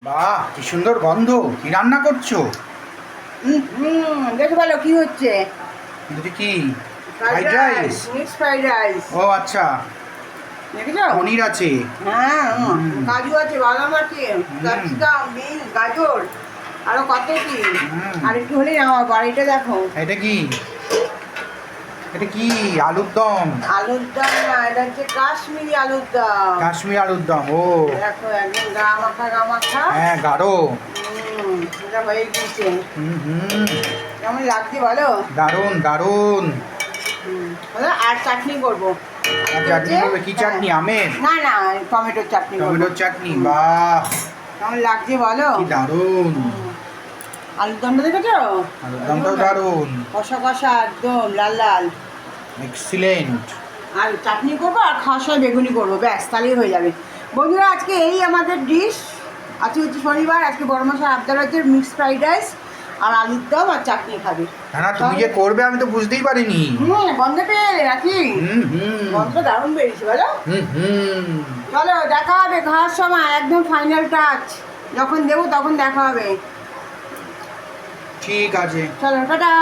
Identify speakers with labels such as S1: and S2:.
S1: বাহ, কি সুন্দর গন্ধ! কি রান্না করছো?
S2: দেখে ভালো কি হচ্ছে।
S1: এটা কি? Fried rice?
S2: Mix fried rice.
S1: ও আচ্ছা,
S2: দেখেছো?
S1: পনির আছে।
S2: হ্যাঁ,
S1: হুম।
S2: কাজু আছে, বাদাম আছে, ক্যাপসিকাম, বিনস, গাজর, আরো কত কি। আর একটু হলেই নামাবো। আর এটা দেখো,
S1: এটা কি? এটা কি? আলুর দম?
S2: আলুর দম না, এটা হচ্ছে কাশ্মীরি আলুর দম।
S1: কাশ্মীর আলুর দম, ও
S2: দেখো একদম গা মাখা গা মাখা।
S1: হ্যাঁ, গাঢ়।
S2: এটা হয়ে গিয়েছে।
S1: হুম,
S2: কেমন লাগছে বলো?
S1: দারুণ দারুণ।
S2: বলো, আর চাটনি করবো।
S1: আর চাটনি করবে? কি চাটনি? আমের?
S2: না না, টমেটোর চাটনি করবো।
S1: টমেটোর চাটনি, বাহ
S2: কেমন লাগছে বলো?
S1: কি দারুণ।
S2: আলুর দমটা দেখেছো?
S1: আলুর দমটাও দারুণ।
S2: কষা কষা একদম লাল লাল।
S1: এক্সিলেন্ট।
S2: আর চাটনি করবো আর খাওয়ার সময় বেগুনি করবো, ব্যাস তাহলেই হয়ে যাবে। বন্ধুরা, আজকে এই আমাদের ডিশ। আজকে হচ্ছে শনিবার, আজকে বড় মশাই আবদার হচ্ছে মিক্সড ফ্রাইড রাইস আর আলুর দম আর চাটনি খাবে।
S1: না, তুমি যে করবে আমি তো বুঝতেই পারিনি।
S2: গন্ধ পেয়ে নাকি? গন্ধ দারুণ বেরিয়েছে বলো। চলো, দেখা হবে খাওয়ার সময়, একদম ফাইনাল টাচ যখন দেবো তখন দেখা হবে।
S1: ঠিক আছে।
S2: চলো, টাটা।